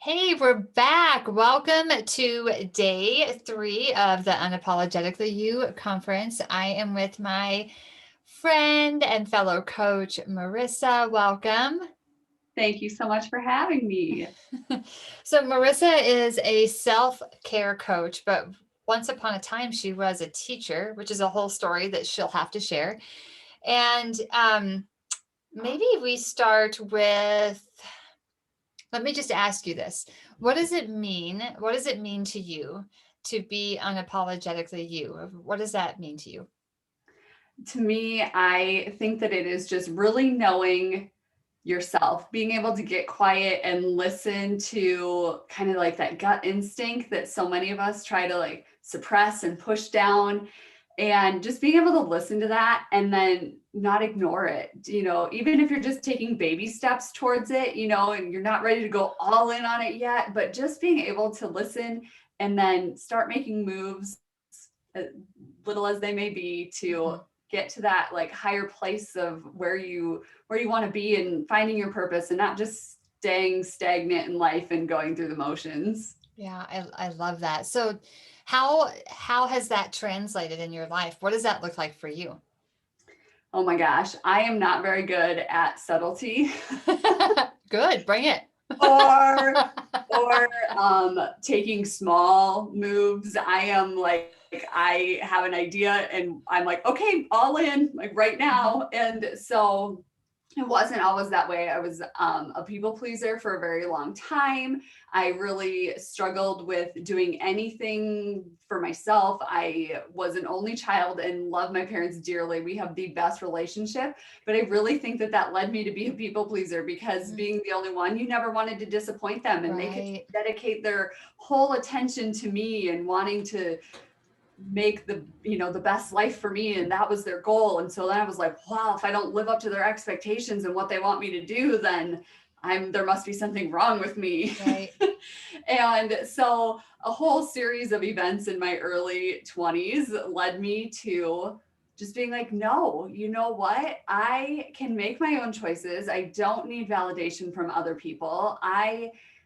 Hey, we're back. Welcome to day 3 of the Unapologetically You conference. I am with my friend and fellow coach, Marissa. Welcome. Thank you so much for having me. So, Marissa is a self-care coach, but once upon a time, she was a teacher, which is a whole story that she'll have to share. And maybe we start with let me just ask you this. What does it mean? What does it mean to you to be unapologetically you? What does that mean to you? To me, I think that it is just really knowing yourself, being able to get quiet and listen to kind of like that gut instinct that so many of us try to like suppress and push down. And just being able to listen to that and then not ignore it, even if you're just taking baby steps towards it, and you're not ready to go all in on it yet, but just being able to listen and then start making moves, little as they may be, to Mhm. get to that like higher place of where you want to be and finding your purpose and not just staying stagnant in life and going through the motions. Yeah, I love that. So how has that translated in your life? What does that look like for you? Oh my gosh, I am not very good at subtlety. Good, bring it. or taking small moves. I am like I have an idea and I'm like, okay, all in, like right Mhm. now. And so it wasn't always that way. I was a people pleaser for a very long time. I really struggled with doing anything for myself. I was an only child and love my parents dearly. We have the best relationship, but I really think that that led me to be a people pleaser because Mm. being the only one, you never wanted to disappoint them, and they could Right. dedicate their whole attention to me and wanting to make the best life for me, and that was their goal. And so then I was like, wow, if I don't live up to their expectations and what they want me to do, then there must be something wrong with me. Right. And so a whole series of events in my early 20s led me to just being like, no, you know what, I can make my own choices. I don't need validation from other people.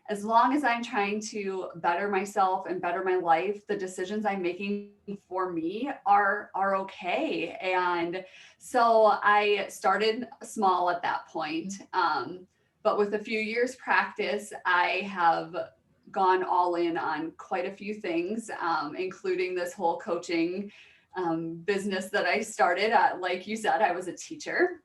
As long as I'm trying to better myself and better my life, the decisions I'm making for me are okay. And so I started small at that point. But with a few years practice, I have gone all in on quite a few things, including this whole coaching business that I started. Like you said, I was a teacher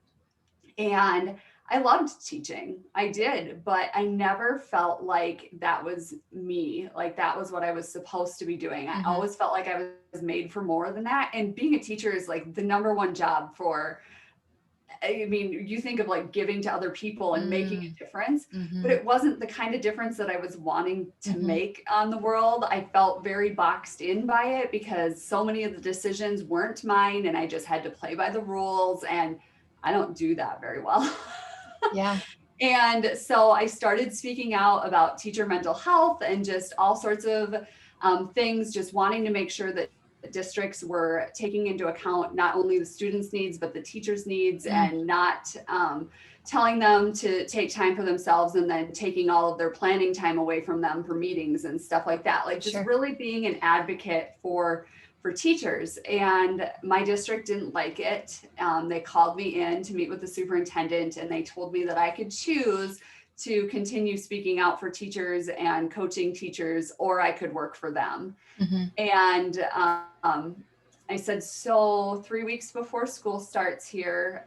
and I loved teaching. I did, but I never felt like that was me. Like that was what I was supposed to be doing. I Hmm. always felt like I was made for more than that. And being a teacher is like the number one job for, I mean, you think of like giving to other people and making Mm. a difference, but Hmm. it wasn't the kind of difference that I was wanting to Hmm. make on the world. I felt very boxed in by it because so many of the decisions weren't mine and I just had to play by the rules. And I don't do that very well. Yeah. And so I started speaking out about teacher mental health and just all sorts of things, just wanting to make sure that districts were taking into account not only the students' needs, but the teachers' needs, Mm. and not telling them to take time for themselves and then taking all of their planning time away from them for meetings and stuff like that. Like just Sure. really being an advocate for teachers. And my district didn't like it. They called me in to meet with the superintendent and they told me that I could choose to continue speaking out for teachers and coaching teachers, or I could work for them. Hmm. And I said, so 3 weeks before school starts here,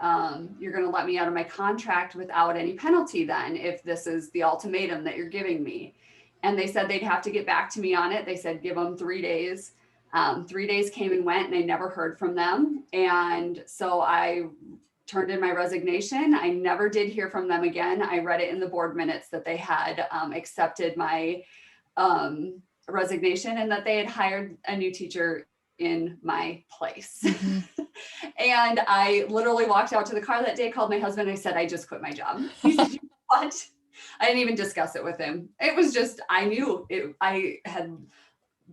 you're going to let me out of my contract without any penalty then, if this is the ultimatum that you're giving me. And they said they'd have to get back to me on it. They said, give them 3 days. 3 days came and went and I never heard from them. And so I turned in my resignation. I never did hear from them again. I read it in the board minutes that they had accepted my resignation and that they had hired a new teacher in my place. Hmm. And I literally walked out to the car that day, called my husband. I said, I just quit my job. He said, what? I didn't even discuss it with him. It was just, I knew it. I had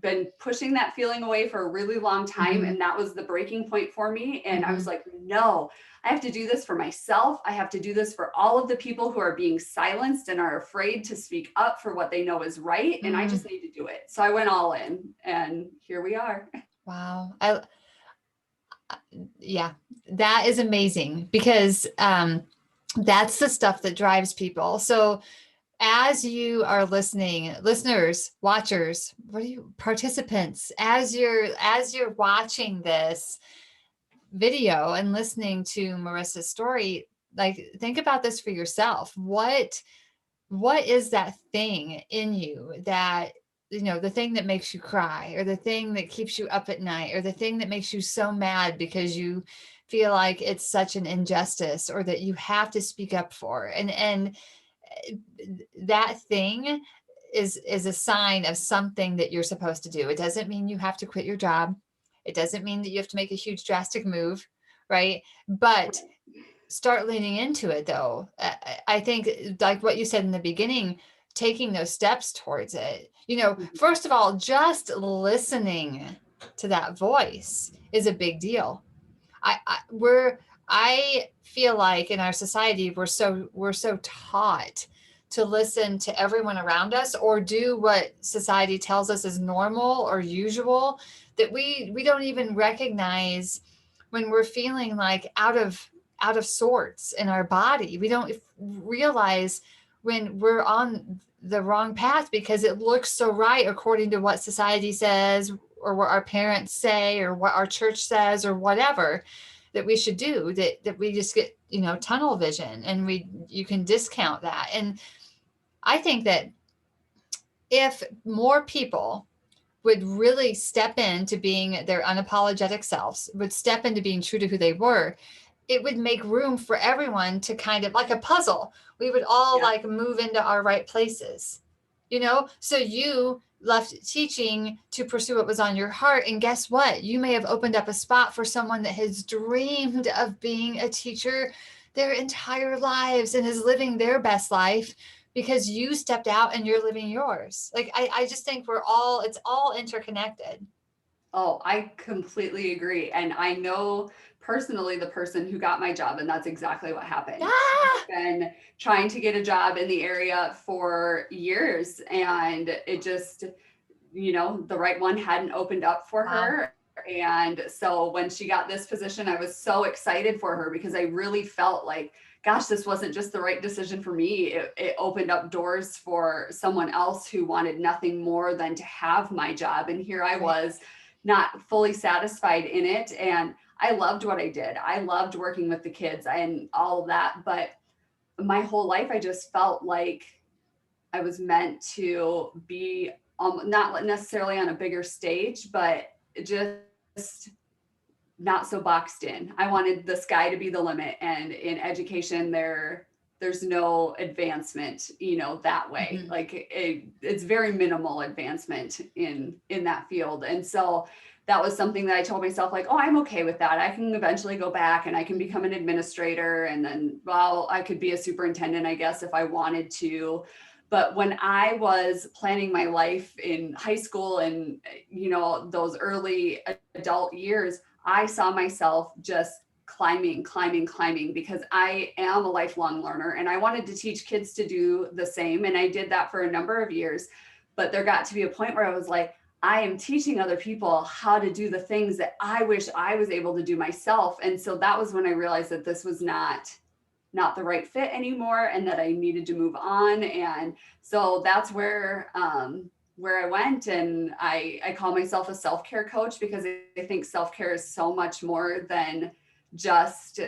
been pushing that feeling away for a really long time. Mhm. And that was the breaking point for me. And I was Mhm. like, no, I have to do this for myself. I have to do this for all of the people who are being silenced and are afraid to speak up for what they know is right. And I just Mm. need to do it. So I went all in, and here we are. Wow. Yeah, that is amazing because that's the stuff that drives people. So as you are listening, listeners, watchers, what are you participants, as you're watching this video and listening to Marissa's story, like think about this for yourself. What is that thing in you that, the thing that makes you cry, or the thing that keeps you up at night, or the thing that makes you so mad because you feel like it's such an injustice, or that you have to speak up for, and that thing is a sign of something that you're supposed to do. It doesn't mean you have to quit your job. It doesn't mean that you have to make a huge drastic move, right? But start leaning into it, though. I think, like what you said in the beginning, taking those steps towards it. First of all, just listening to that voice is a big deal. I feel like in our society we're so taught to listen to everyone around us, or do what society tells us is normal or usual, that we don't even recognize when we're feeling like out of sorts in our body. We don't realize when we're on the wrong path because it looks so right according to what society says, or what our parents say, or what our church says, or whatever that we should do, that we just get, tunnel vision, and you can discount that. And I think that if more people would really step into being their unapologetic selves, would step into being true to who they were, it would make room for everyone to kind of, like a puzzle, we would all Yeah. like move into our right places. So you left teaching to pursue what was on your heart, and guess what, you may have opened up a spot for someone that has dreamed of being a teacher their entire lives and is living their best life because you stepped out and you're living yours. Like, I just think it's all interconnected. Oh, I completely agree. And I know personally the person who got my job, and that's exactly what happened. She Ah, had been trying to get a job in the area for years, and it just, the right one hadn't opened up for wow. her. And so when she got this position, I was so excited for her because I really felt like, gosh, this wasn't just the right decision for me. It opened up doors for someone else who wanted nothing more than to have my job. And here I Right. was, not fully satisfied in it. And I loved what I did. I loved working with the kids and all of that. But my whole life, I just felt like I was meant to be not necessarily on a bigger stage, but just not so boxed in. I wanted the sky to be the limit. And in education, there's no advancement, that way. Mhm. Like it's very minimal advancement in that field. And so that was something that I told myself, like, oh, I'm okay with that. I can eventually go back and I can become an administrator, and then, well, I could be a superintendent, I guess, if I wanted to. But when I was planning my life in high school and, those early adult years, I saw myself just climbing because I am a lifelong learner and I wanted to teach kids to do the same. And I did that for a number of years. But there got to be a point where I was like, I am teaching other people how to do the things that I wish I was able to do myself. And so that was when I realized that this was not the right fit anymore, and that I needed to move on. And so that's where I went, and I call myself a self-care coach because I think self-care is so much more than just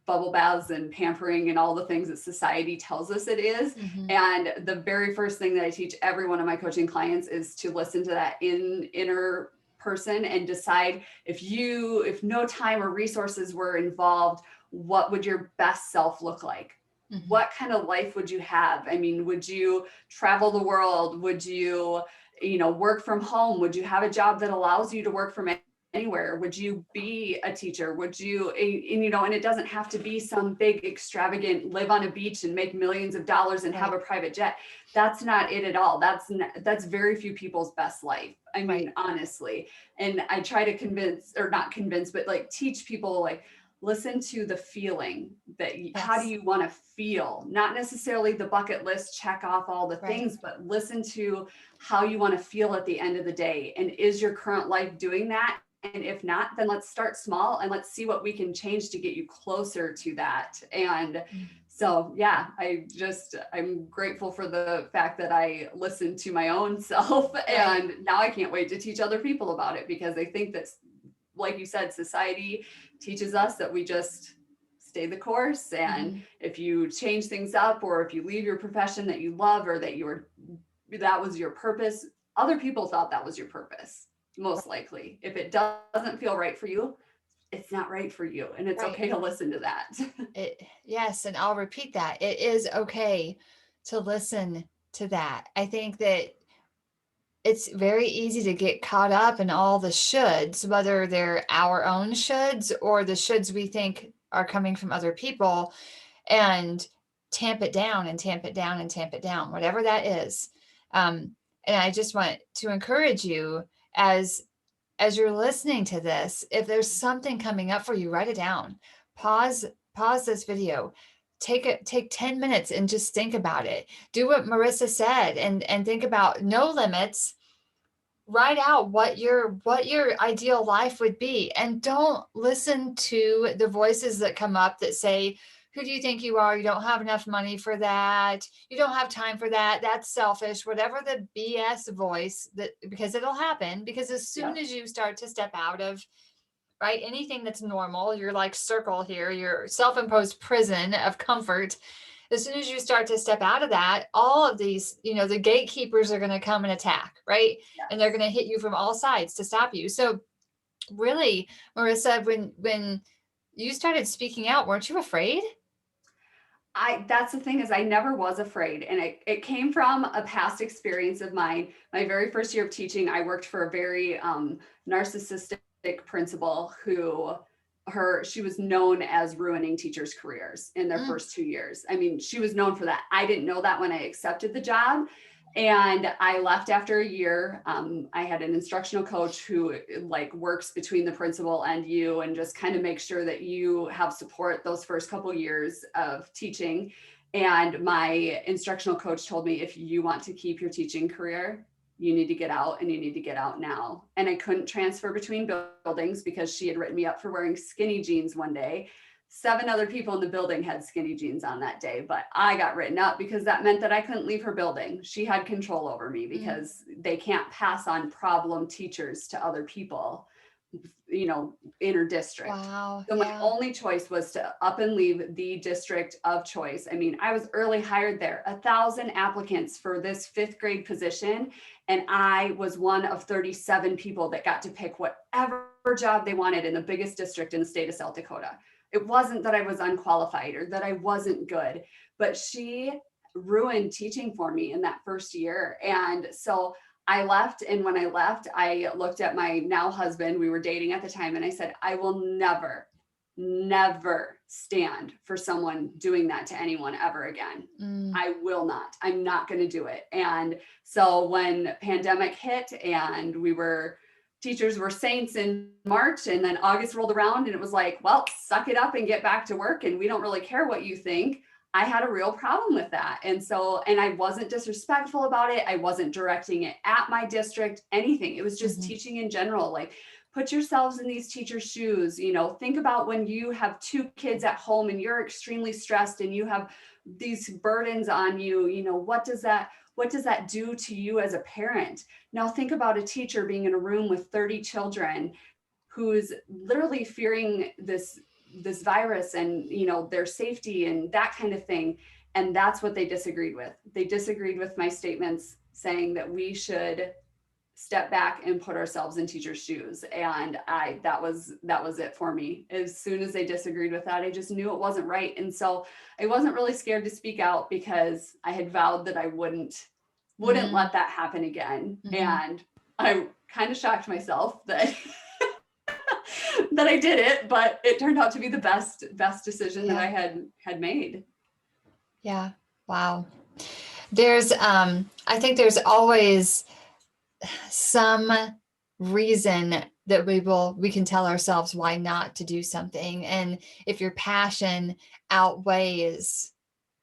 bubble baths and pampering and all the things that society tells us it is. Mhm. And the very first thing that I teach every one of my coaching clients is to listen to that inner person and decide, if no time or resources were involved, what would your best self look like? Mhm. What kind of life would you have? I mean, would you travel the world? Would you, work from home? Would you have a job that allows you to work from anywhere? Would you be a teacher? Would you, and it doesn't have to be some big extravagant live on a beach and make millions of dollars and have a private jet. That's not it at all. That's very few people's best life. I mean, Right. honestly. And I try to convince, or not convince, but like teach people, like, listen to the feeling that how do Yes. you want to feel? Not necessarily the bucket list, check off all the Right. things, but listen to how you want to feel at the end of the day. And is your current life doing that? And if not, then let's start small and let's see what we can change to get you closer to that. And so, yeah, I'm grateful for the fact that I listened to my own self. And now I can't wait to teach other people about it, because I think that, like you said, society teaches us that we just stay the course. And if you change things up, or if you leave your profession that you love, or that was your purpose, other people thought that was your purpose. Most likely, if it doesn't feel right for you, it's not right for you. And it's okay to listen to that. Yes. And I'll repeat that. It is okay to listen to that. I think that it's very easy to get caught up in all the shoulds, whether they're our own shoulds or the shoulds we think are coming from other people, and tamp it down and tamp it down and tamp it down, whatever that is. And I just want to encourage you, as you're listening to this, if there's something coming up for you, write it down. Pause this video. Take 10 minutes and just think about it. Do what Marissa said, and think about no limits. Write out what your ideal life would be, and don't listen to the voices that come up that say, who do you think you are? You don't have enough money for that. You don't have time for that. That's selfish. Whatever the BS voice, that, because it'll happen, because as soon as you start to step out of anything that's normal, your like circle here, your self-imposed prison of comfort, as soon as you start to step out of that, all of these, the gatekeepers are going to come and attack, right? And they're going to hit you from all sides to stop you. So really, Marissa, when you started speaking out, weren't you afraid? That's the thing, is I never was afraid. And it came from a past experience of mine. My very first year of teaching, I worked for a very narcissistic principal who she was known as ruining teachers' careers in their first 2 years. I mean, she was known for that. I didn't know that when I accepted the job. And I left after a year. I had an instructional coach who like works between the principal and you, and just kind of make sure that you have support those first couple years of teaching. And my instructional coach told me, if you want to keep your teaching career, you need to get out, and you need to get out now. And I couldn't transfer between buildings because she had written me up for wearing skinny jeans one day. 7 other people in the building had skinny jeans on that day, but I got written up because that meant that I couldn't leave her building. She had control over me, because they can't pass on problem teachers to other people, inter district. Wow. So my only choice was to up and leave the district of choice. I mean, I was early hired there, 1,000 applicants for this 5th grade position. And I was one of 37 people that got to pick whatever job they wanted in the biggest district in the state of South Dakota. It wasn't that I was unqualified or that I wasn't good, but she ruined teaching for me in that first year. And so I left. And when I left, I looked at my now husband, we were dating at the time, and I said, I will never, never stand for someone doing that to anyone ever again. I will not. I'm not going to do it. And so when pandemic hit, and teachers were saints in March, and then August rolled around, and it was like, well, suck it up and get back to work, and we don't really care what you think. I had a real problem with that. And I wasn't disrespectful about it. I wasn't directing it at my district, anything. It was just teaching in general. Like, put yourselves in these teachers' shoes. Think about when you have 2 kids at home and you're extremely stressed and you have these burdens on you. What does that do to you as a parent? Now think about a teacher being in a room with 30 children who's literally fearing this virus and, their safety and that kind of thing. And that's what they disagreed with. They disagreed with my statements saying that we should step back and put ourselves in teachers' shoes. And that was it for me. As soon as they disagreed with that, I just knew it wasn't right. And so I wasn't really scared to speak out, because I had vowed that I wouldn't let that happen again. And I kind of shocked myself that that I did it, but it turned out to be the best decision that Yeah. I had made. Yeah. Wow. There's I think there's always some reason that we can tell ourselves why not to do something. And if your passion outweighs,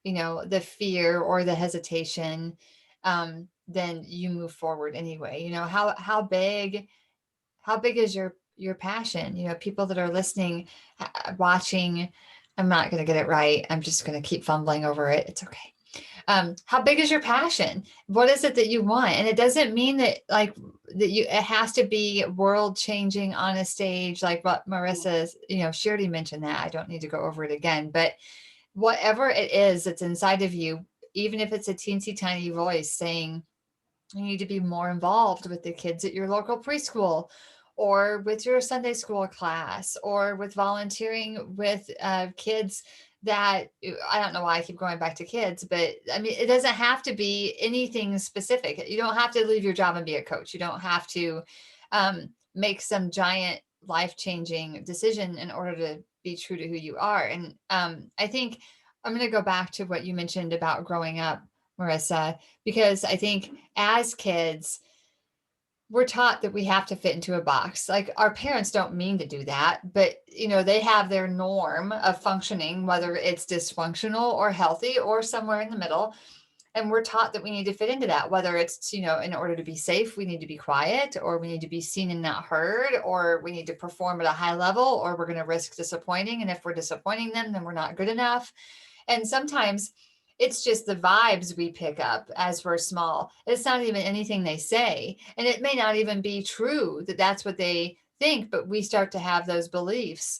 the fear or the hesitation, then you move forward anyway. How big is your passion? People that are listening, watching, I'm not going to get it right. I'm just going to keep fumbling over it. It's okay. How big is your passion? What is it that you want? And it doesn't mean that it has to be world changing on a stage, like what Marissa's, she already mentioned that. I don't need to go over it again, but whatever it is that's inside of you, even if it's a teensy tiny voice saying, you need to be more involved with the kids at your local preschool, or with your Sunday school class, or with volunteering with kids that, I don't know why I keep going back to kids, but I mean, it doesn't have to be anything specific. You don't have to leave your job and be a coach. You don't have to make some giant life-changing decision in order to be true to who you are. And I think I'm going to go back to what you mentioned about growing up, Marissa, because I think as kids, we're taught that we have to fit into a box. Like, our parents don't mean to do that, but they have their norm of functioning, whether it's dysfunctional or healthy or somewhere in the middle. And we're taught that we need to fit into that, whether it's, in order to be safe, we need to be quiet, or we need to be seen and not heard, or we need to perform at a high level, or we're going to risk disappointing. And if we're disappointing them, then we're not good enough. And sometimes it's just the vibes we pick up as we're small. It's not even anything they say. And it may not even be true that that's what they think, but we start to have those beliefs.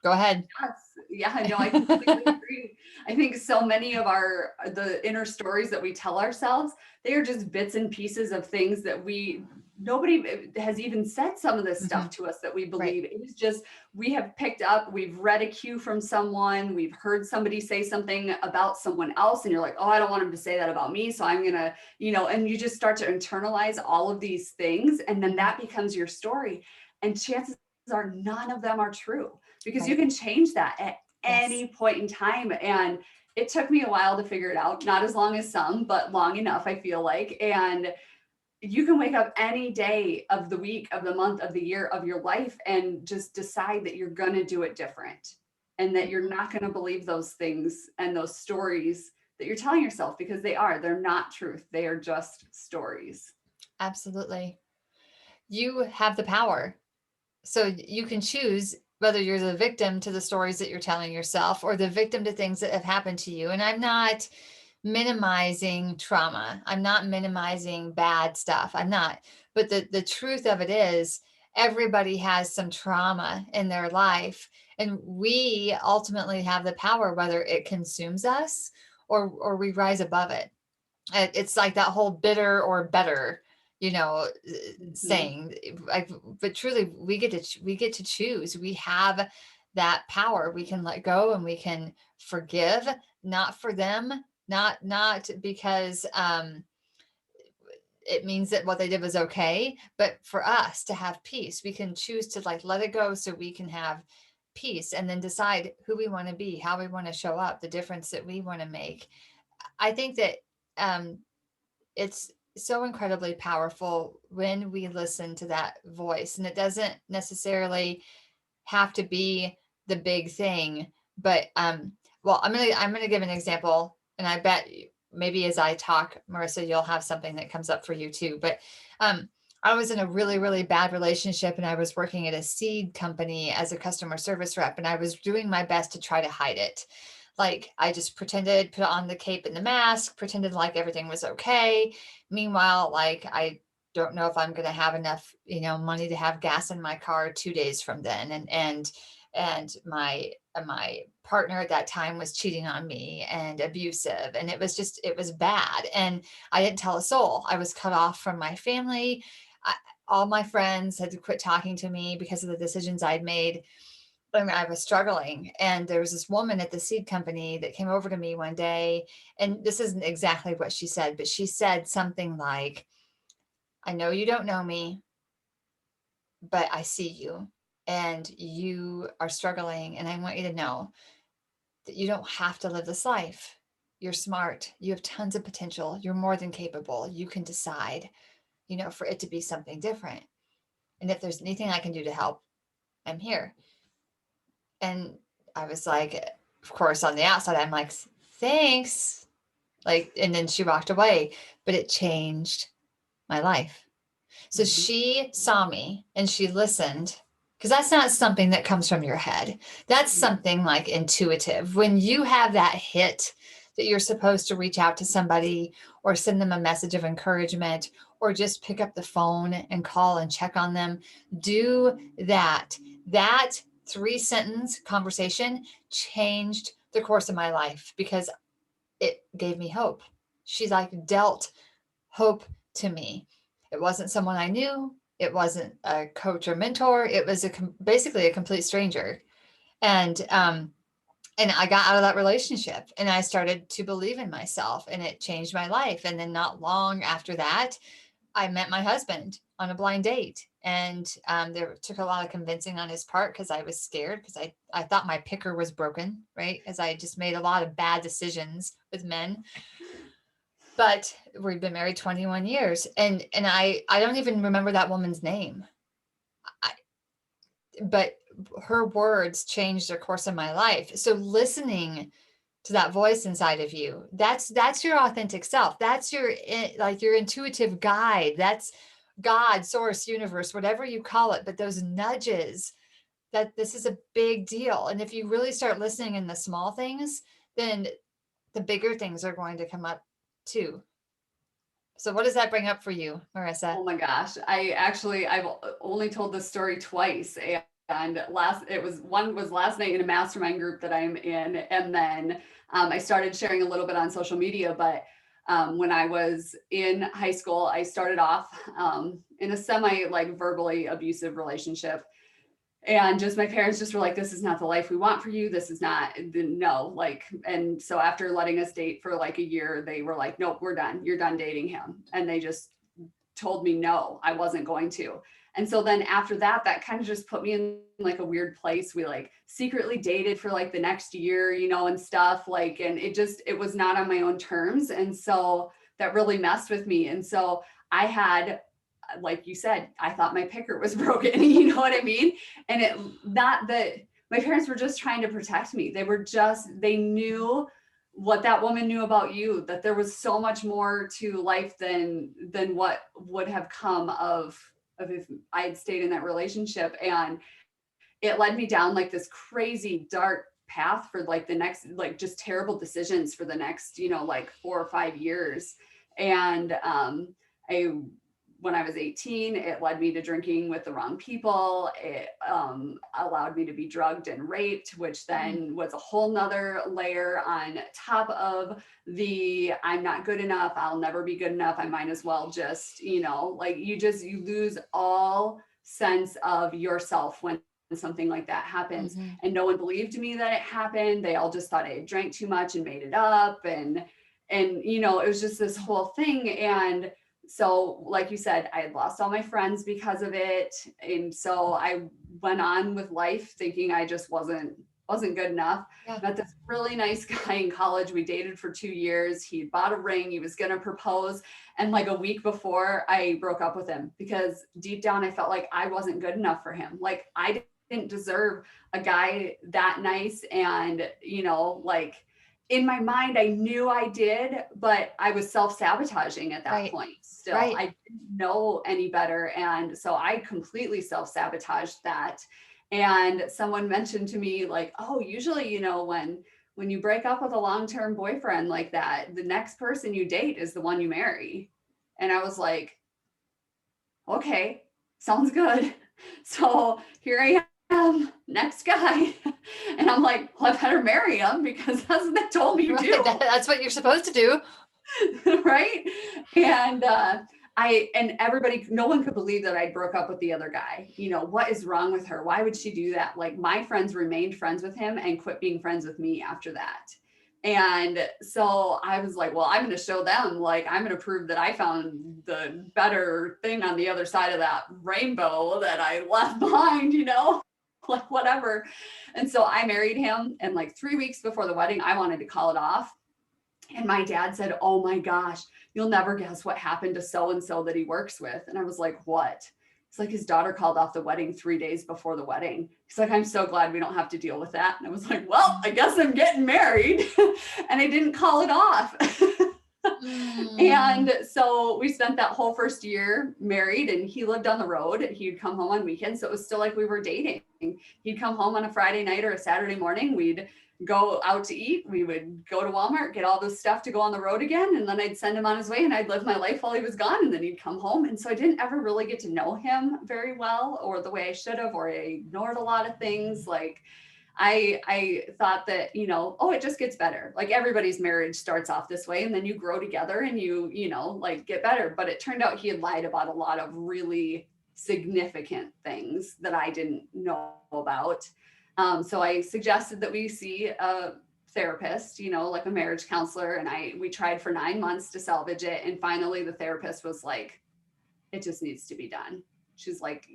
Go ahead. Yes. Yeah, no, I completely agree. I think so many of the inner stories that we tell ourselves, they are just bits and pieces of things that nobody has even said some of this stuff to us that we believe. Right. It is just, we have picked up, we've read a cue from someone, we've heard somebody say something about someone else, and you're like, oh, I don't want him to say that about me. So I'm going to, and you just start to internalize all of these things. And then that becomes your story. And chances are none of them are true, because you can change that at any point in time. And it took me a while to figure it out, not as long as some, but long enough, I feel like. And you can wake up any day of the week, of the month, of the year, of your life, and just decide that you're going to do it different, and that you're not going to believe those things and those stories that you're telling yourself, because they're not truth. They are just stories. Absolutely. You have the power. So you can choose whether you're the victim to the stories that you're telling yourself, or the victim to things that have happened to you. And I'm not minimizing trauma. I'm not minimizing bad stuff. I'm not. But the truth of it is, everybody has some trauma in their life. And we ultimately have the power, whether it consumes us or we rise above it. It's like that whole bitter or better, saying, like, but truly we get to choose. We have that power. We can let go, and we can forgive, not for them, not because it means that what they did was okay, but for us to have peace. We can choose to let it go, so we can have peace, and then decide who we want to be, how we want to show up, the difference that we want to make. I think that it's so incredibly powerful when we listen to that voice, and it doesn't necessarily have to be the big thing. But well, I'm gonna give an example, and I bet maybe as I talk, Marissa, you'll have something that comes up for you too. But I was in a really, really bad relationship, and I was working at a seed company as a customer service rep, and I was doing my best to try to hide it. Like, I just pretended, put on the cape and the mask, pretended like everything was okay. Meanwhile, I don't know if I'm going to have enough, money to have gas in my car 2 days from then. And my partner at that time was cheating on me and abusive. And it was bad. And I didn't tell a soul. I was cut off from my family. All my friends had to quit talking to me because of the decisions I'd made. I was struggling. And there was this woman at the seed company that came over to me one day. And this isn't exactly what she said, but she said something like, I know you don't know me, but I see you. and you are struggling. And I want you to know that you don't have to live this life. You're smart. You have tons of potential. You're more than capable. You can decide, for it to be something different. And if there's anything I can do to help, I'm here. And I was like, of course, on the outside, I'm like, thanks. Like, and then she walked away, but it changed my life. So Mhm. she saw me and she listened, because that's not something that comes from your head. That's something like intuitive. When you have that hit that you're supposed to reach out to somebody or send them a message of encouragement or just pick up the phone and call and check on them, do that. That 3-sentence conversation changed the course of my life because it gave me hope. She like dealt hope to me. It wasn't someone I knew. It wasn't a coach or mentor. It was basically a complete stranger. And I got out of that relationship and I started to believe in myself and it changed my life. And then not long after that, I met my husband on a blind date. And there took a lot of convincing on his part because I was scared because I thought my picker was broken, right? As I just made a lot of bad decisions with men. But we've been married 21 years and I don't even remember that woman's name. I, but her words changed the course of my life. So listening to that voice inside of you, that's your authentic self. That's your like your intuitive guide. That's God, source, universe, whatever you call it, but those nudges, that this is a big deal. And if you really start listening in the small things, then the bigger things are going to come up too. So what does that bring up for you, Marissa? Oh my gosh. I've only told this story twice. And one was last night in a mastermind group that I'm in. And then I started sharing a little bit on social media. But when I was in high school, I started off in a semi like verbally abusive relationship. And just my parents just were like, this is not the life we want for you. This is not, no, like, and so after letting us date for like a year, they were like, nope, we're done. You're done dating him. And they just told me no, I wasn't going to. And so then after that, that kind of just put me in like a weird place. We like secretly dated for like the next year, and stuff like, and it was not on my own terms. And so that really messed with me. And so I had, like you said, I thought my picker was broken, you know what I mean? And it, not that my parents were just trying to protect me. They knew what that woman knew about you, that there was so much more to life than what would have come of if I had stayed in that relationship. And it led me down like this crazy dark path for like the next, like just terrible decisions for the next, like 4 or 5 years. And I when I was 18, it led me to drinking with the wrong people. It allowed me to be drugged and raped, which then was a whole nother layer on top of the I'm not good enough. I'll never be good enough. I might as well just, like you lose all sense of yourself when something like that happens. Mm-hmm. And no one believed me that it happened. They all just thought I had drank too much and made it up. And it was just this whole thing. And so like you said, I had lost all my friends because of it. And so I went on with life thinking I just wasn't good enough. Yeah. Met this really nice guy in college. We dated for 2 years. He bought a ring. He was going to propose. And like a week before, I broke up with him because deep down I felt like I wasn't good enough for him. Like I didn't deserve a guy that nice. And, like in my mind, I knew I did, but I was self-sabotaging at that Right. point. Still, Right. I didn't know any better. And so I completely self-sabotaged that. And someone mentioned to me like, oh, usually, when you break up with a long-term boyfriend like that, the next person you date is the one you marry. And I was like, okay, sounds good. So here I am, next guy. And I'm like, well, I better marry him because that's what they told me to do. That's what you're supposed to do. Right. And everybody, no one could believe that I broke up with the other guy. What is wrong with her? Why would she do that? Like my friends remained friends with him and quit being friends with me after that. And so I was like, well, I'm going to show them, like, I'm going to prove that I found the better thing on the other side of that rainbow that I left behind, like whatever. And so I married him, and like 3 weeks before the wedding, I wanted to call it off. And my dad said, "Oh my gosh, you'll never guess what happened to so-and-so that he works with." And I was like, "What?" It's like his daughter called off the wedding 3 days before the wedding. He's like, "I'm so glad we don't have to deal with that." And I was like, "Well, I guess I'm getting married." And I didn't call it off. And so we spent that whole first year married, and he lived on the road. He'd come home on weekends. So it was still like we were dating. He'd come home on a Friday night or a Saturday morning. We'd go out to eat. We would go to Walmart, get all this stuff to go on the road again. And then I'd send him on his way, and I'd live my life while he was gone. And then he'd come home. And so I didn't ever really get to know him very well, or the way I should have, or I ignored a lot of things. Like I thought that, oh, it just gets better. Like everybody's marriage starts off this way, and then you grow together and you like get better. But it turned out he had lied about a lot of really significant things that I didn't know about. So I suggested that we see a therapist, like a marriage counselor. And we tried for 9 months to salvage it. And finally the therapist was like, "It just needs to be done." She's like,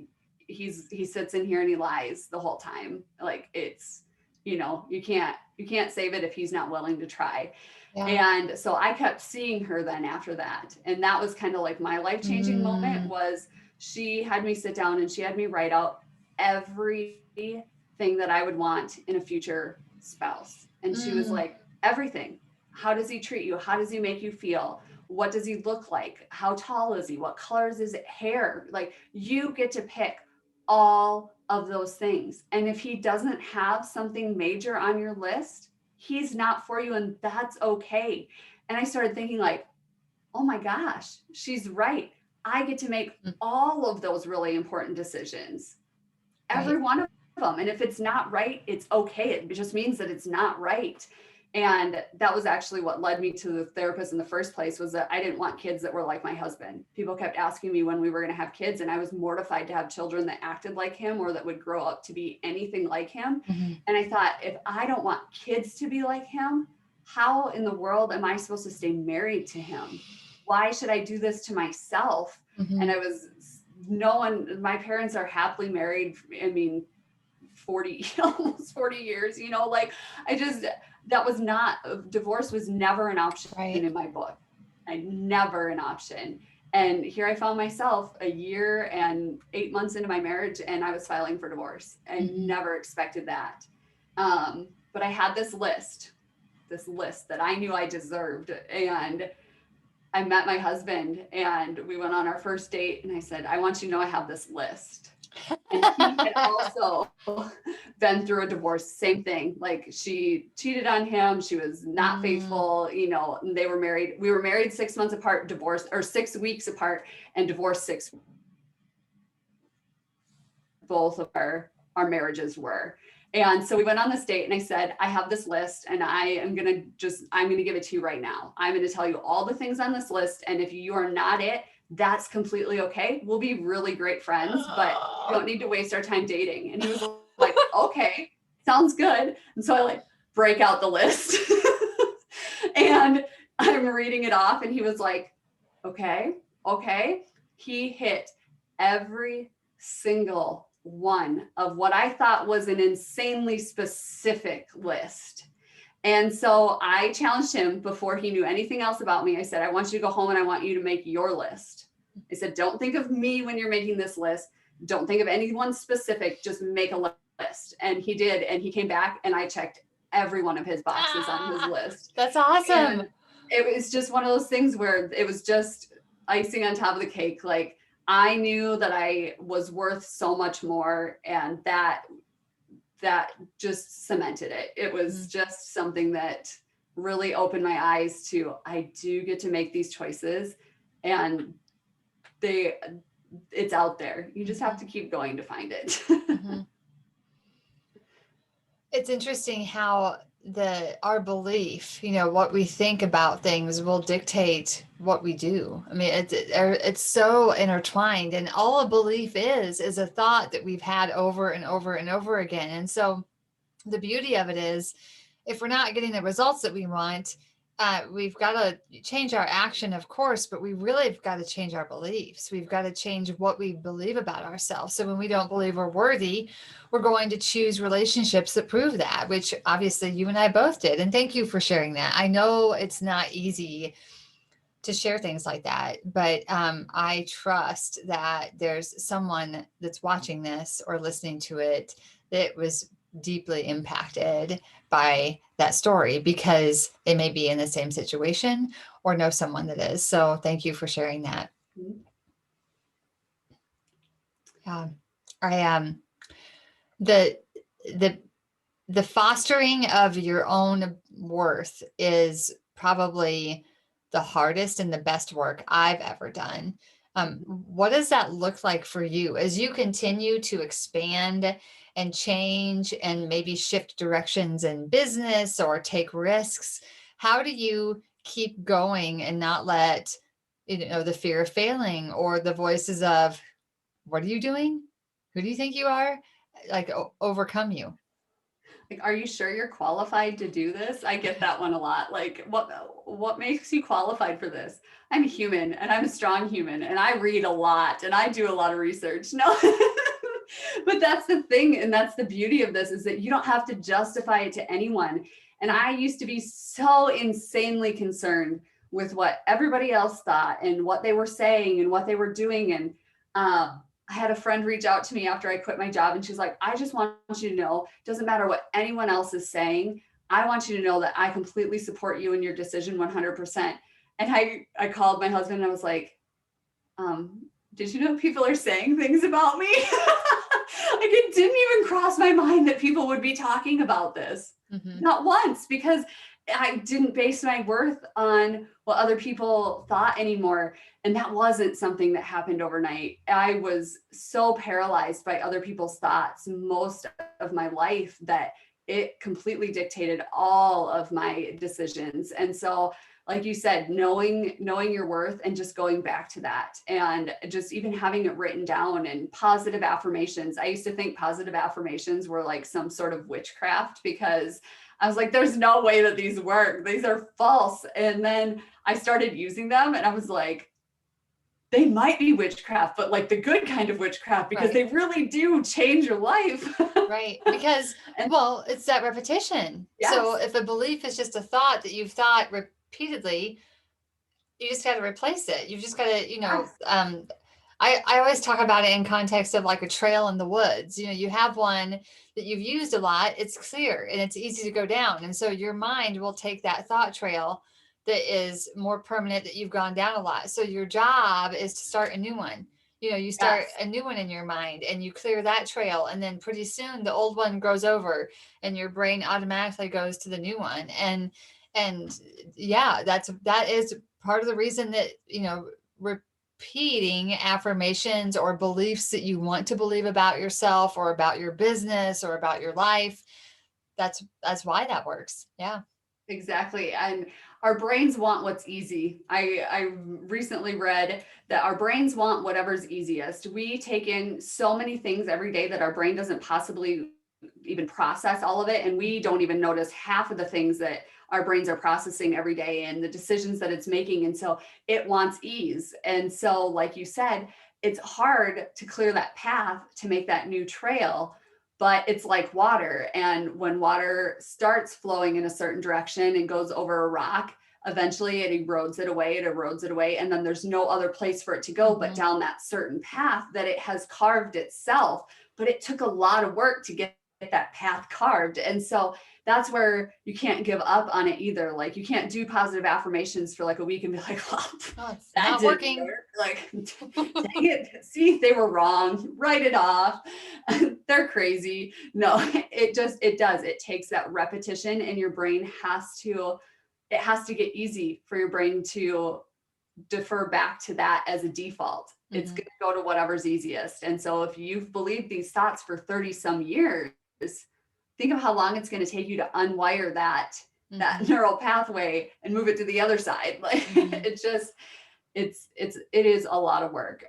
he sits in here and he lies the whole time. Like it's, you can't save it if he's not willing to try. Yeah. And so I kept seeing her then after that. And that was kind of like my life-changing moment. Was she had me sit down and she had me write out everything that I would want in a future spouse. And she was like, everything. How does he treat you? How does he make you feel? What does he look like? How tall is he? What color is his hair? Like, you get to pick all of those things. And if he doesn't have something major on your list, he's not for you, and that's okay. And I started thinking like, oh my gosh, she's right. I get to make all of those really important decisions, every one of them. And if it's not right, it's okay. It just means that it's not right. And that was actually what led me to the therapist in the first place, was that I didn't want kids that were like my husband. People kept asking me when we were going to have kids, and I was mortified to have children that acted like him or that would grow up to be anything like him. And I thought, if I don't want kids to be like him, how in the world am I supposed to stay married to him? Why should I do this to myself? And I was, my parents are happily married. I mean, 40, almost 40 years, like that was not, divorce was never an option in my book. Never an option. And here I found myself a year and 8 months into my marriage, and I was filing for divorce. I never expected that. But I had this list that I knew I deserved. And I met my husband, and we went on our first date, and I said, "I want you to know I have this list." And he had also been through a divorce, same thing. Like, she cheated on him. She was not faithful, and they were married. We were married 6 months apart, divorced, or 6 weeks apart, and divorced 6. Both of our marriages were. And so we went on this date, and I said, "I have this list, and I'm going to give it to you right now. I'm going to tell you all the things on this list. And if you are not it, that's completely okay. We'll be really great friends, but you don't need to waste our time dating." And he was like, "Okay, sounds good." And so I break out the list and I'm reading it off, and he was like, okay. He hit every single one of what I thought was an insanely specific list. And so I challenged him before he knew anything else about me. I said, "I want you to go home and I want you to make your list." I said, "Don't think of me when you're making this list. Don't think of anyone specific. Just make a list." And he did. And he came back, and I checked every one of his boxes on his list. That's awesome. And it was just one of those things where it was just icing on top of the cake. Like, I knew that I was worth so much more, and that just cemented it. It was just something that really opened my eyes to, I do get to make these choices, and it's out there. You just have to keep going to find it. It's interesting how our belief, what we think about things will dictate what we do. I mean, it's so intertwined, and all a belief is a thought that we've had over and over and over again. And so the beauty of it is, if we're not getting the results that we want, we've got to change our action, of course, but we really have got to change our beliefs. We've got to change what we believe about ourselves. So when we don't believe we're worthy, we're going to choose relationships that prove that, which obviously you and I both did. And thank you for sharing that. I know it's not easy to share things like that, but I trust that there's someone that's watching this or listening to it that was deeply impacted by that story because they may be in the same situation or know someone that is. So thank you for sharing that. I the the the fostering of your own worth is probably the hardest and the best work I've ever done. What does that look like for you as you continue to expand and change and maybe shift directions in business or take risks? How do you keep going and not let, the fear of failing or the voices of, what are you doing? Who do you think you are? Like overcome you? Like, are you sure you're qualified to do this? I get that one a lot. Like, what makes you qualified for this? I'm human and I'm a strong human and I read a lot and I do a lot of research. No. But that's the thing, and that's the beauty of this, is that you don't have to justify it to anyone. And I used to be so insanely concerned with what everybody else thought and what they were saying and what they were doing. And I had a friend reach out to me after I quit my job, and she's like, I just want you to know, it doesn't matter what anyone else is saying. I want you to know that I completely support you in your decision 100%. And I called my husband and I was like, did you know people are saying things about me? Like, it didn't even cross my mind that people would be talking about this. Mm-hmm. Not once, because I didn't base my worth on what other people thought anymore. And that wasn't something that happened overnight. I was so paralyzed by other people's thoughts most of my life that it completely dictated all of my decisions. And so, like you said, knowing your worth and just going back to that, and just even having it written down, and positive affirmations. I used to think positive affirmations were like some sort of witchcraft, because I was like, there's no way that these work. These are false. And then I started using them and I was like, they might be witchcraft, but like the good kind of witchcraft, because Right. they really do change your life. Right. Because, well, it's that repetition. Yes. So if a belief is just a thought that you've thought repeatedly, you just got to replace it. You've just got to, Yes. I always talk about it in context of like a trail in the woods. You have one that you've used a lot, it's clear and it's easy to go down. And so your mind will take that thought trail that is more permanent, that you've gone down a lot. So your job is to start a new one. You start Yes. a new one in your mind and you clear that trail. And then pretty soon the old one grows over and your brain automatically goes to the new one. And yeah, that is part of the reason that, repeating affirmations or beliefs that you want to believe about yourself or about your business or about your life, that's why that works. Yeah. Exactly. And our brains want what's easy. I recently read that our brains want whatever's easiest. We take in so many things every day that our brain doesn't possibly even process all of it. And we don't even notice half of the things that our brains are processing every day and the decisions that it's making. And so it wants ease. And so, like you said, it's hard to clear that path to make that new trail, but it's like water. And when water starts flowing in a certain direction and goes over a rock, eventually it erodes it away. And then there's no other place for it to go but down that certain path that it has carved itself. But it took a lot of work to get that path carved. And so that's where you can't give up on it either. Like, you can't do positive affirmations for like a week and be like, well, It's that not didn't working. work. Like, dang it. See, they were wrong. Write it off. They're crazy. No, it does. It takes that repetition, and your brain has to get easy for your brain to defer back to that as a default. It's going to go to whatever's easiest. And so if you've believed these thoughts for 30 some years, think of how long it's going to take you to unwire that neural pathway and move it to the other side. Like, it is a lot of work.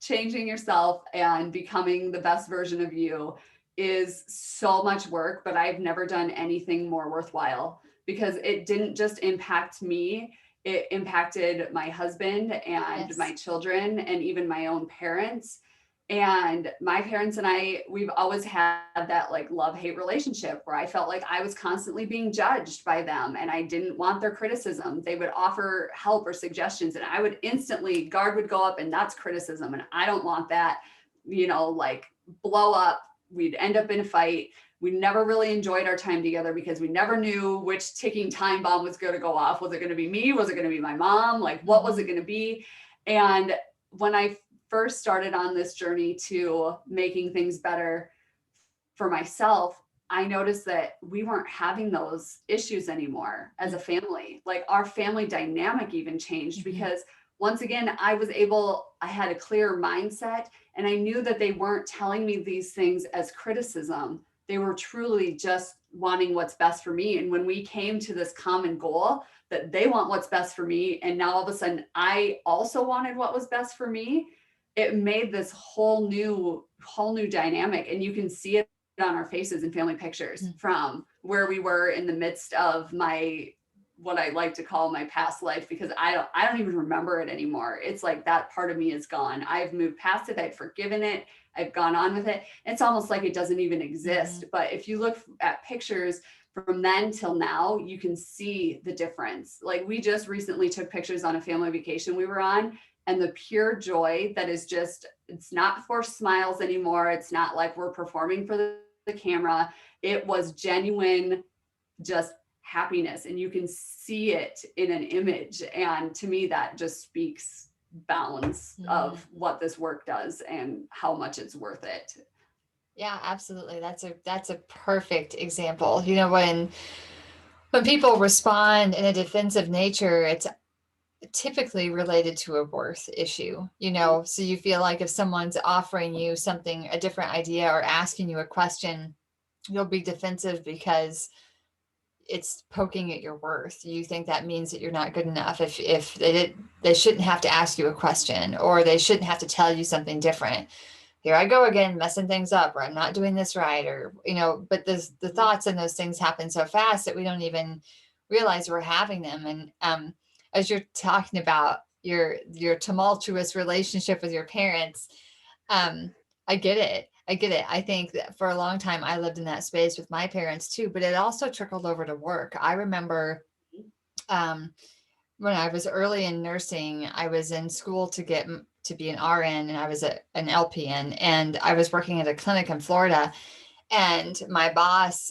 Changing yourself and becoming the best version of you is so much work, but I've never done anything more worthwhile because it didn't just impact me, it impacted my husband and my children and even my own parents. And my parents and I, we've always had that like love-hate relationship where I felt like I was constantly being judged by them and I didn't want their criticism. They would offer help or suggestions and I would instantly, guard would go up, and that's criticism. And I don't want that, like blow up. We'd end up in a fight. We never really enjoyed our time together because we never knew which ticking time bomb was going to go off. Was it going to be me? Was it going to be my mom? Like, what was it going to be? And when I first started on this journey to making things better for myself, I noticed that we weren't having those issues anymore as a family. Like our family dynamic even changed because once again, I had a clear mindset and I knew that they weren't telling me these things as criticism. They were truly just wanting what's best for me. And when we came to this common goal that they want what's best for me, and now all of a sudden I also wanted what was best for me, it made this whole new dynamic. And you can see it on our faces in family pictures from where we were in the midst of what I like to call my past life, because I don't even remember it anymore. It's like that part of me is gone. I've moved past it. I've forgiven it. I've gone on with it. It's almost like it doesn't even exist. But if you look at pictures from then till now, you can see the difference. Like we just recently took pictures on a family vacation we were on, and the pure joy that is just, it's not forced smiles anymore. It's not like we're performing for the camera. It was genuine, just happiness. And you can see it in an image. And to me, that just speaks bounds of what this work does and how much it's worth it. Yeah, absolutely. That's a perfect example. When people respond in a defensive nature, it's typically related to a worth issue, so you feel like if someone's offering you something, a different idea, or asking you a question, you'll be defensive because it's poking at your worth. You think that means that you're not good enough. If they shouldn't have to ask you a question, or they shouldn't have to tell you something different. Here I go again, messing things up, or I'm not doing this right, or, but the thoughts and those things happen so fast that we don't even realize we're having them. And as you're talking about your tumultuous relationship with your parents, I get it. I think that for a long time I lived in that space with my parents too, but it also trickled over to work. I remember when I was early in nursing, I was in school to be an RN, and I was an LPN, and I was working at a clinic in Florida, and my boss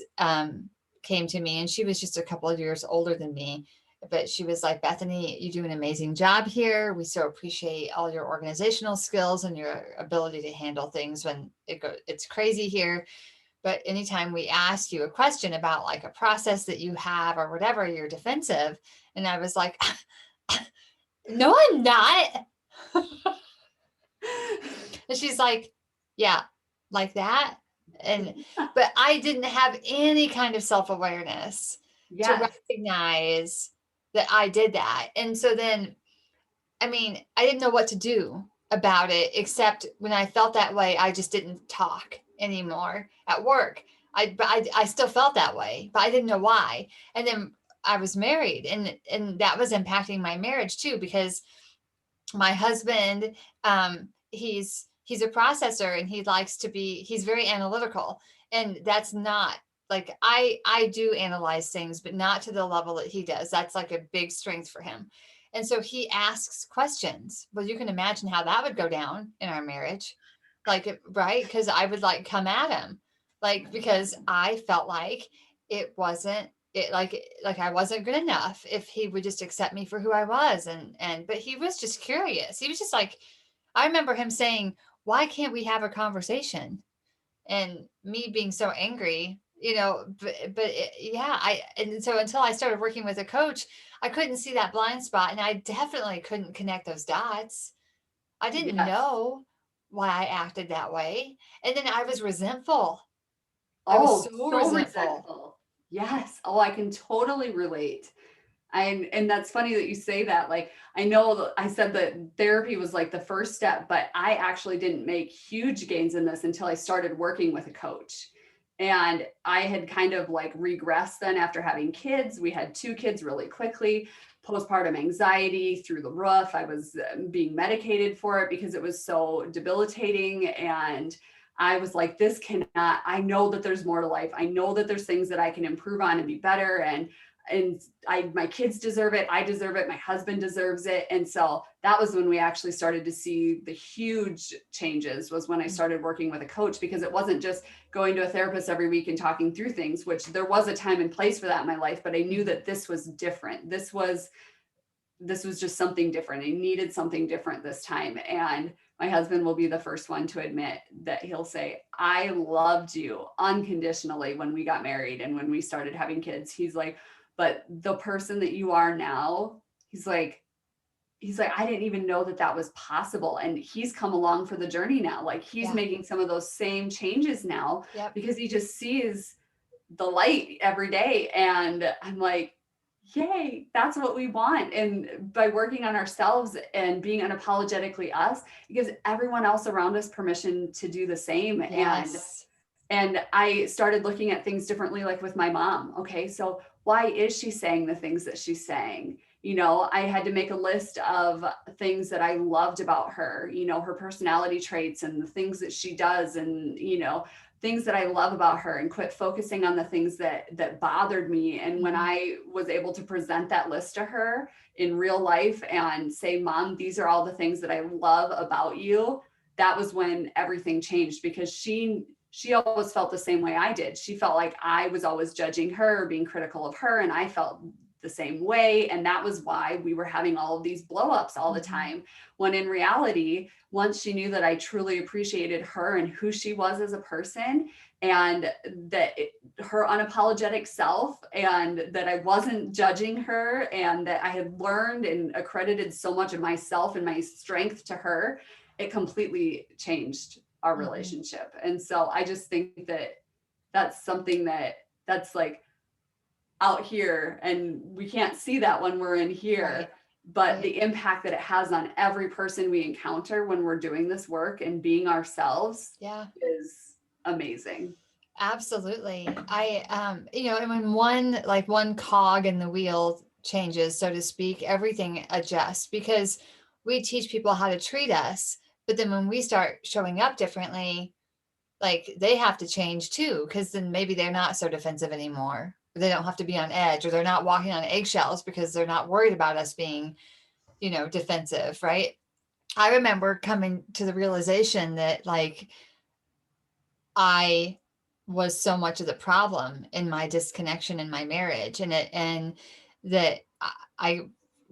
came to me, and she was just a couple of years older than me, but she was like, Bethany, you do an amazing job here. We so appreciate all your organizational skills and your ability to handle things when it's crazy here. But anytime we ask you a question about like a process that you have or whatever, you're defensive. And I was like, no, I'm not. And she's like, yeah, like that. But I didn't have any kind of self-awareness to recognize that I did that. And so then, I didn't know what to do about it, except when I felt that way, I just didn't talk anymore at work. I still felt that way, but I didn't know why. And then I was married, and that was impacting my marriage too, because my husband, he's a processor, and he's very analytical, and that's not like I do analyze things, but not to the level that he does. That's like a big strength for him. And so he asks questions. Well, you can imagine how that would go down in our marriage. Right? Because I would like come at him, because I felt like it wasn't like I wasn't good enough if he would just accept me for who I was. But he was just curious. He was just like, I remember him saying, why can't we have a conversation? And me being so angry, and so until I started working with a coach, I couldn't see that blind spot, and I definitely couldn't connect those dots. I didn't know why I acted that way. And then I was resentful. I was so resentful. Yes. Oh, I can totally relate. And that's funny that you say that. Like, I know I said that therapy was like the first step, but I actually didn't make huge gains in this until I started working with a coach. And I had kind of like regressed then after having kids. We had 2 kids really quickly, postpartum anxiety through the roof. I was being medicated for it because it was so debilitating. And I was like, this cannot, I know that there's more to life. I know that there's things that I can improve on and be better. And my kids deserve it. I deserve it. My husband deserves it. And so that was when we actually started to see the huge changes, was when I started working with a coach, because it wasn't just going to a therapist every week and talking through things, which there was a time and place for that in my life, but I knew that this was different. This was just something different. I needed something different this time. And my husband will be the first one to admit that he'll say, I loved you unconditionally when we got married and when we started having kids. He's like, but the person that you are now, he's like, I didn't even know that that was possible. And he's come along for the journey now. Like he's making some of those same changes now because he just sees the light every day. And I'm like, yay, that's what we want. And by working on ourselves and being unapologetically us, it gives everyone else around us permission to do the same. Yes. And I started looking at things differently, like with my mom. Okay, so why is she saying the things that she's saying? You know, I had to make a list of things that I loved about her, you know, her personality traits and the things that she does, and, you know, things that I love about her, and quit focusing on the things that bothered me. And when I was able to present that list to her in real life and say, Mom, these are all the things that I love about you, that was when everything changed, because she always felt the same way I did. She felt like I was always judging her, being critical of her, and I felt the same way. And that was why we were having all of these blowups all the time. When in reality, once she knew that I truly appreciated her and who she was as a person, and that her unapologetic self, and that I wasn't judging her, and that I had learned and accredited so much of myself and my strength to her, it completely changed our relationship. And so I just think that that's something that's like out here, and we can't see that when we're in here, but the impact that it has on every person we encounter when we're doing this work and being ourselves is amazing. Absolutely. You know, and when one cog in the wheel changes, so to speak, everything adjusts, because we teach people how to treat us. But then when we start showing up differently, like they have to change too, because then maybe they're not so defensive anymore. They don't have to be on edge, or they're not walking on eggshells because they're not worried about us being, you know, defensive, right? I remember coming to the realization that like I was so much of the problem in my disconnection in my marriage, and that I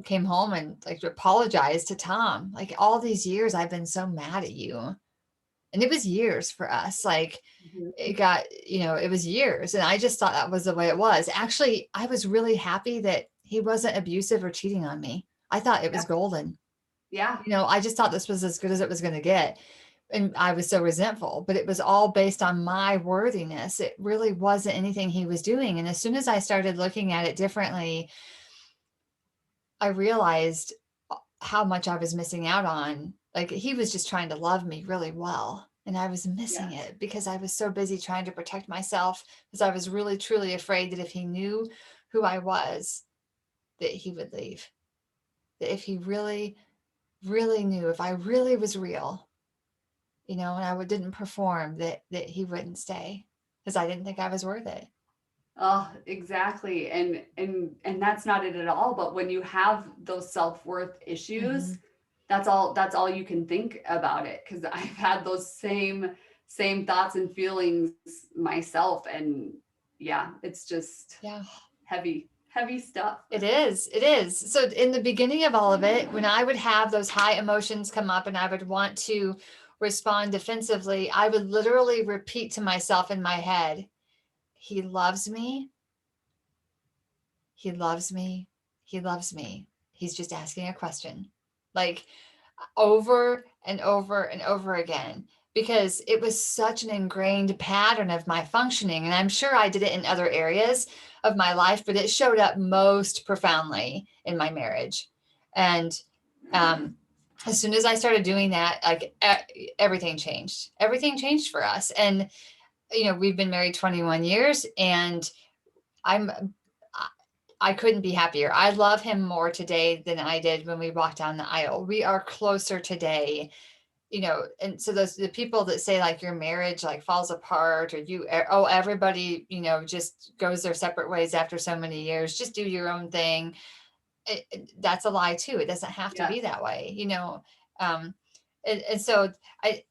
came home and like apologized to Tom. Like all these years I've been so mad at you. And it was years for us. Like it got, you know, it was years. And I just thought that was the way it was. Actually, I was really happy that he wasn't abusive or cheating on me. I thought it was golden. Yeah. You know, I just thought this was as good as it was going to get. And I was so resentful, but it was all based on my worthiness. It really wasn't anything he was doing. And as soon as I started looking at it differently, I realized how much I was missing out on. Like he was just trying to love me really well. And I was missing it because I was so busy trying to protect myself, because I was really, truly afraid that if he knew who I was, that he would leave. That if he really, really knew, if I really was real, you know, and didn't perform, that he wouldn't stay, because I didn't think I was worth it. Oh, exactly. And that's not it at all. But when you have those self-worth issues, that's all you can think about it. Cause I've had those same thoughts and feelings myself. And yeah, it's just heavy stuff. It is. It is. So in the beginning of all of it, when I would have those high emotions come up and I would want to respond defensively, I would literally repeat to myself in my head, he loves me. He loves me. He loves me. He's just asking a question. Like over and over and over again, because it was such an ingrained pattern of my functioning. And I'm sure I did it in other areas of my life, but it showed up most profoundly in my marriage. And as soon as I started doing that, like everything changed. Everything changed for us. And we've been married 21 years, and I'm I couldn't be happier. I love him more today than I did when we walked down the aisle. We are closer today, and so those the people that say like your marriage like falls apart, or everybody, just goes their separate ways after so many years, just do your own thing. That's a lie too. It doesn't have to Yes. be that way. Um, and so I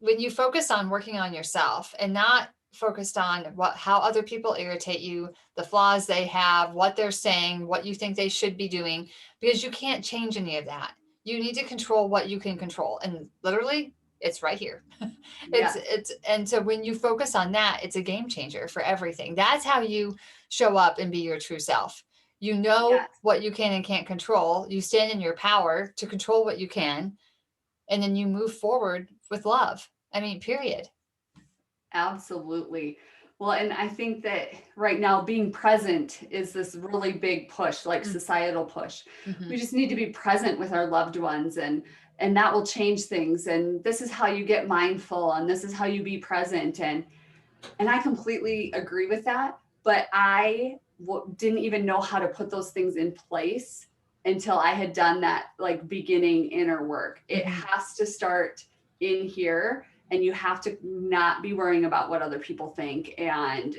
when you focus on working on yourself and not focused on how other people irritate you, the flaws they have, what they're saying, what you think they should be doing, because you can't change any of that. You need to control what you can control, and literally it's right here. it's Yes. it's and so when you focus on that, it's a game changer for everything. That's how you show up and be your true self. You know Yes. what you can and can't control. You stand in your power to control what you can, and then you move forward with love. I mean, period. Absolutely. Well, and I think that right now being present is this really big push, like societal push. Mm-hmm. We just need to be present with our loved ones, and that will change things. And this is how you get mindful, and this is how you be present. And I completely agree with that, but I didn't even know how to put those things in place until I had done that like beginning inner work. It Mm-hmm. has to start in here, and you have to not be worrying about what other people think and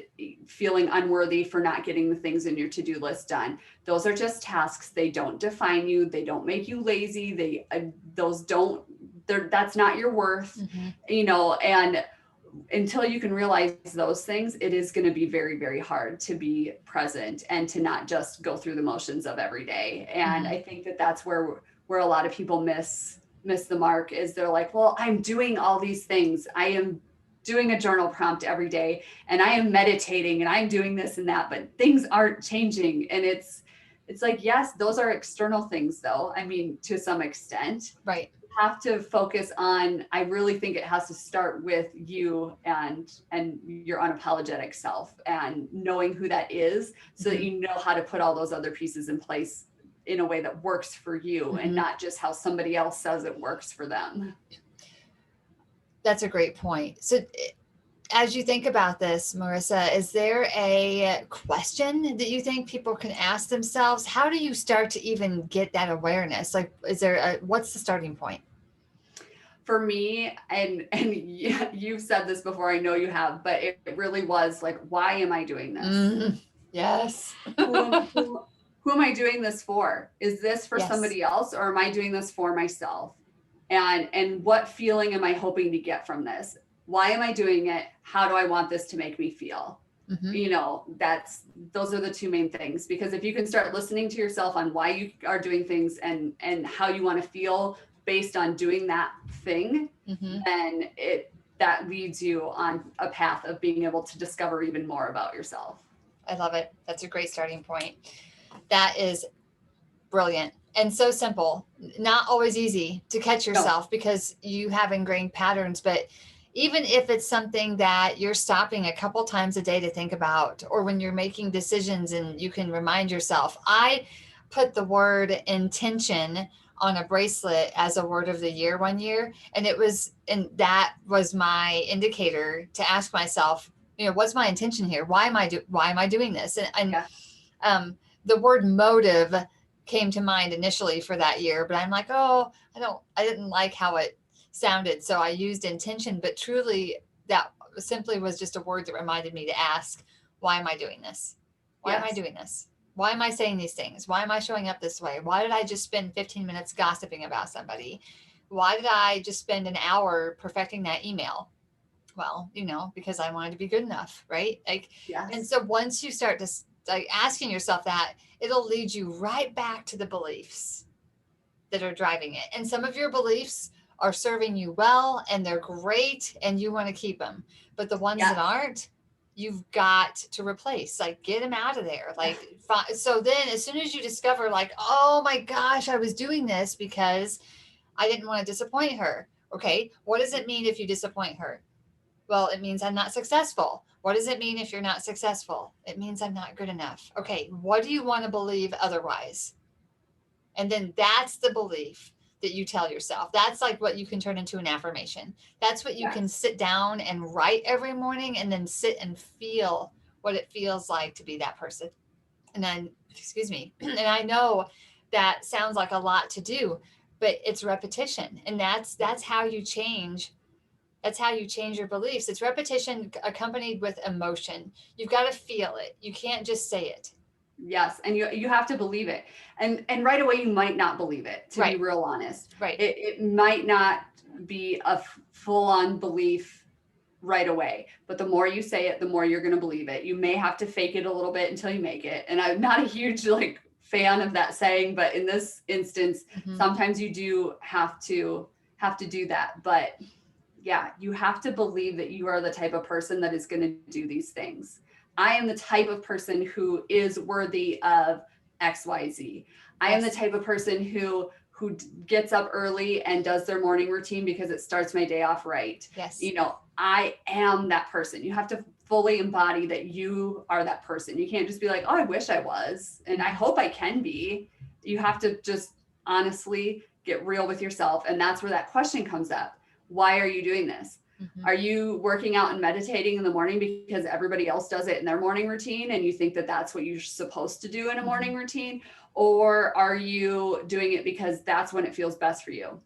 feeling unworthy for not getting the things in your to-do list done. Those are just tasks. They don't define you. They don't make you lazy. Those don't, that's not your worth, Mm-hmm. and until you can realize those things, it is going to be very, very hard to be present and to not just go through the motions of every day. And Mm-hmm. I think that that's where a lot of people miss the mark, is they're like, well, I'm doing all these things. I am doing a journal prompt every day, and I am meditating, and I'm doing this and that, but things aren't changing. And it's like, yes, those are external things though. I mean, to some extent, Right. have to focus on, I really think it has to start with you and your unapologetic self, and knowing who that is, so that Mm-hmm. you know how to put all those other pieces in place in a way that works for you, and Mm-hmm. not just how somebody else says it works for them. That's a great point. So, as you think about this, Marissa, is there a question that you think people can ask themselves? How do you start to even get that awareness? Like, what's the starting point? For me, and you've said this before, I know you have, but it really was like, why am I doing this? Mm, yes. who am who, who am I doing this for? Is this for Yes. somebody else, or am I doing this for myself? And what feeling am I hoping to get from this? Why am I doing it? How do I want this to make me feel? Mm-hmm. That's, those are the two main things, because if you can start listening to yourself on why you are doing things, and how you want to feel based on doing that thing, Mm-hmm. then that leads you on a path of being able to discover even more about yourself. I love it. That's a great starting point. That is brilliant and so simple. Not always easy to catch No. yourself because you have ingrained patterns, but even if it's something that you're stopping a couple times a day to think about, or when you're making decisions and you can remind yourself. I put the word intention on a bracelet as a word of the year one year, and that was my indicator to ask myself, what's my intention here? Why am I doing this? And Yeah. um, the word motive came to mind initially for that year, but I'm like, oh, I didn't like how it sounded, so I used intention. But truly, that simply was just a word that reminded me to ask, why am I doing this? Why am I Yes. doing this? Why am I saying these things? Why am I showing up this way? Why did I just spend 15 minutes gossiping about somebody? Why did I just spend an hour perfecting that email? Well, because I wanted to be good enough, right? Like, and Yes. so once you start to like asking yourself that, it'll lead you right back to the beliefs that are driving it. And some of your beliefs are serving you well and they're great and you want to keep them. But the ones that Yes. aren't, you've got to replace, like get them out of there. Like, so then as soon as you discover like, oh my gosh, I was doing this because I didn't want to disappoint her. Okay. What does it mean if you disappoint her? Well, it means I'm not successful. What does it mean if you're not successful? It means I'm not good enough. Okay, what do you want to believe otherwise? And then that's the belief that you tell yourself. That's like what you can turn into an affirmation. That's what you can Yes. sit down and write every morning, and then sit and feel what it feels like to be that person. And then, excuse me, and I know that sounds like a lot to do, but it's repetition. And that's how you change. That's how you change your beliefs. It's repetition accompanied with emotion. You've got to feel it. You can't just say it. Yes, and you have to believe it. And right away you might not believe it, to be Right. real honest. Right. It might not be a full-on belief right away, but the more you say it, the more you're going to believe it. You may have to fake it a little bit until you make it. And I'm not a huge like fan of that saying, but in this instance, sometimes you do have to do that. But yeah, you have to believe that you are the type of person that is going to do these things. I am the type of person who is worthy of XYZ. I am the type of person who gets up early and does their morning routine because it starts my day off right. Yes. You know, I am that person. You have to fully embody that you are that person. You can't just be like, oh, I wish I was, and I hope I can be. You have to just honestly get real with yourself. And that's where that question comes up. Why are you doing this? Are you working out and meditating in the morning because everybody else does it in their morning routine and you think that that's what you're supposed to do in a morning routine? Or are you doing it because that's when it feels best for you?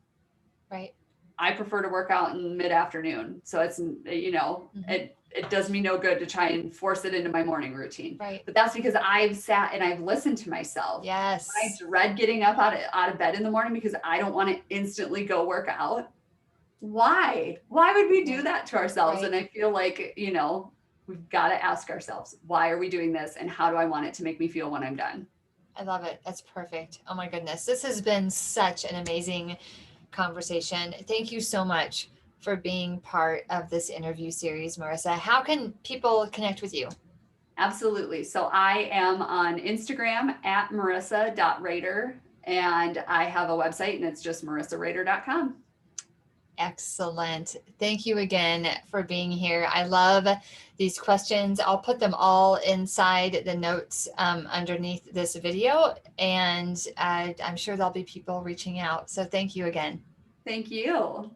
Right. I prefer to work out in mid-afternoon. So it's, you know, it does me no good to try and force it into my morning routine. Right. But that's because I've sat and I've listened to myself. Yes. I dread getting up out of bed in the morning because I don't want to instantly go work out. Why would we do that to ourselves? Right. And I feel like, you know, we've got to ask ourselves, why are we doing this? And how do I want it to make me feel when I'm done? I love it. That's perfect. Oh my goodness. This has been such an amazing conversation. Thank you so much for being part of this interview series, Marissa. How can people connect with you? Absolutely. So I am on Instagram at marissa.rehder, and I have a website and it's just marissarehder.com. Excellent. Thank you again for being here. I love these questions. I'll put them all inside the notes underneath this video, and I'm sure there'll be people reaching out. So thank you again. Thank you.